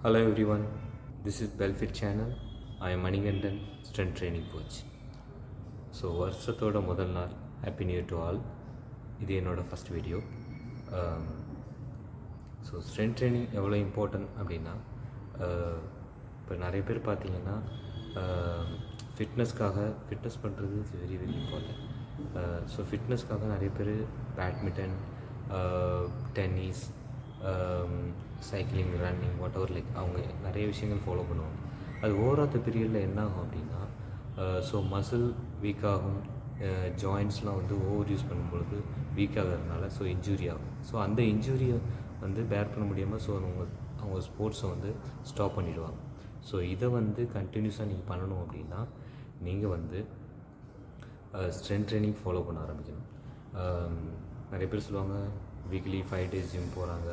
Hello everyone, this is Belfit channel. I am Manigandan, strength training coach. So வருஷத்தோட முதல் நாள் happy new to all. இது என்னோடய first video. So strength training எவ்வளோ important அப்படின்னா, இப்போ நிறைய பேர் பார்த்தீங்கன்னா ஃபிட்னஸ் பண்ணுறது it's very very important. So ஃபிட்னஸ்க்காக நிறைய பேர் badminton, tennis, cycling, running, whatever like அவங்க நிறைய விஷயங்கள் ஃபாலோ பண்ணுவாங்க. அது ஓவர் த பீரியடில் என்ன ஆகும் அப்படின்னா, ஸோ மசில் வீக் ஆகும், ஜாயின்ட்ஸ்லாம் வந்து ஓவர் யூஸ் பண்ணும்பொழுது வீக் ஆகிறதுனால ஸோ இன்ஜுரி ஆகும். ஸோ அந்த இன்ஜுரியை வந்து பேர் பண்ண முடியாமல் ஸோ அவங்க ஸ்போர்ட்ஸை வந்து ஸ்டாப் பண்ணிவிடுவாங்க. ஸோ இதை வந்து கண்டினியூஸாக நீங்கள் பண்ணணும் அப்படின்னா நீங்கள் வந்து ஸ்ட்ரென்த் ட்ரைனிங் ஃபாலோ பண்ண ஆரம்பிக்கணும். நிறைய பேர் சொல்லுவாங்க வீக்லி 5 days ஜிம் போகிறாங்க,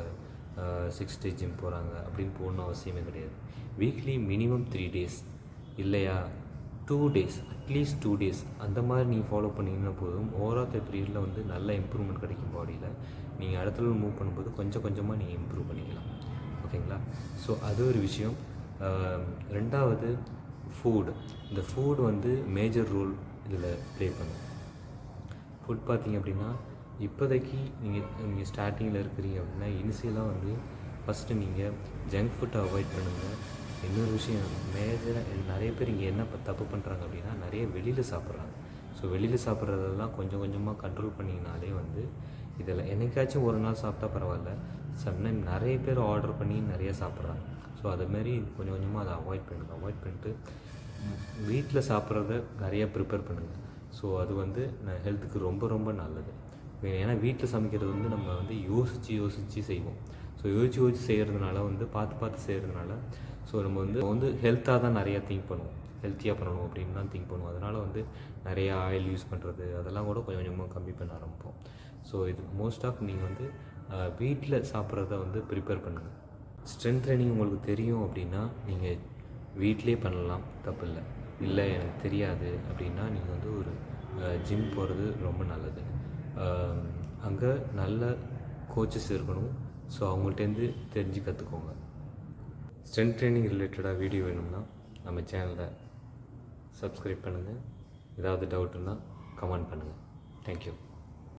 6 days ஜிம் போகிறாங்க அப்படின்னு போகணுன்னு அவசியமே கிடையாது. வீக்லி மினிமம் 3 days இல்லையா 2 days, அட்லீஸ்ட் 2 days அந்த மாதிரி நீங்கள் ஃபாலோ பண்ணிங்கன்னா போதும். ஓவரால் பீரியடில் வந்து நல்ல இம்ப்ரூவ்மெண்ட் கிடைக்கும் பாடியில். நீங்கள் இடத்துல மூவ் பண்ணும்போது கொஞ்சம் கொஞ்சமாக நீங்கள் இம்ப்ரூவ் பண்ணிக்கலாம். ஓகேங்களா? ஸோ அது ஒரு விஷயம். ரெண்டாவது ஃபுட். இந்த ஃபுட் வந்து மேஜர் ரோல் இதில் ப்ளே பண்ணும். ஃபுட் பார்த்திங்க அப்படின்னா, இப்போதைக்கு நீங்கள் ஸ்டார்டிங்கில் இருக்கிறீங்க அப்படின்னா இனிஷியலாக வந்து ஃபஸ்ட்டு நீங்கள் ஜங்க் ஃபுட்டை அவாய்ட் பண்ணுங்கள். இன்னொரு விஷயம் மேஜராக நிறைய பேர் இங்கே என்ன தப்பு பண்ணுறாங்க அப்படின்னா, நிறைய வெளியில் சாப்பிட்றாங்க. ஸோ வெளியில் சாப்பிட்றதெல்லாம் கொஞ்சம் கொஞ்சமாக கண்ட்ரோல் பண்ணிங்கனாலே வந்து இதில் என்னைக்காச்சும் ஒரு நாள் சாப்பிட்டா பரவாயில்ல, சம்டைம் நிறைய பேர் ஆர்டர் பண்ணி நிறைய சாப்பிட்றாங்க. ஸோ அதுமாரி கொஞ்சம் கொஞ்சமாக அதை அவாய்ட் பண்ணிட்டு வீட்டில் சாப்பிட்றத நிறைய ப்ரிப்பேர் பண்ணுங்கள். ஸோ அது வந்து ஹெல்த்துக்கு ரொம்ப ரொம்ப நல்லது. ஏன்னா வீட்டில் சமைக்கிறது வந்து நம்ம வந்து யோசித்து செய்வோம். ஸோ யோசித்து செய்கிறதுனால வந்து பார்த்து செய்கிறதுனால ஸோ நம்ம வந்து ஹெல்த்தாக தான் நிறையா திங்க் பண்ணுவோம். ஹெல்த்தியாக பண்ணணும் அப்படின்னு தான் திங்க் பண்ணுவோம். அதனால் வந்து நிறையா ஆயில் யூஸ் பண்ணுறது அதெல்லாம் கூட கொஞ்சம் கொஞ்சமாக கம்மி பண்ண ஆரம்பிப்போம். ஸோ இது மோஸ்ட் ஆஃப் நீங்கள் வந்து வீட்டில் சாப்பிட்றத வந்து ப்ரிப்பேர் பண்ணுங்கள். ஸ்ட்ரென்த் ட்ரைனிங் உங்களுக்கு தெரியும் அப்படின்னா நீங்கள் வீட்டிலே பண்ணலாம், தப்பு இல்லை எனக்கு தெரியாது அப்படின்னா நீங்கள் வந்து ஒரு ஜிம் போகிறது ரொம்ப நல்லது. அங்கே நல்ல கோச்சஸ் இருக்கணும். ஸோ அவங்கள்ட்டேருந்து தெரிஞ்சு கற்றுக்கோங்க. ஸ்ட்ரென்த் ட்ரைனிங் ரிலேட்டடாக வீடியோ வேணும்னா நம்ம சேனலை சப்ஸ்கிரைப் பண்ணுங்கள். ஏதாவது டவுட்டுன்னா கமெண்ட் பண்ணுங்கள். தேங்க்யூ.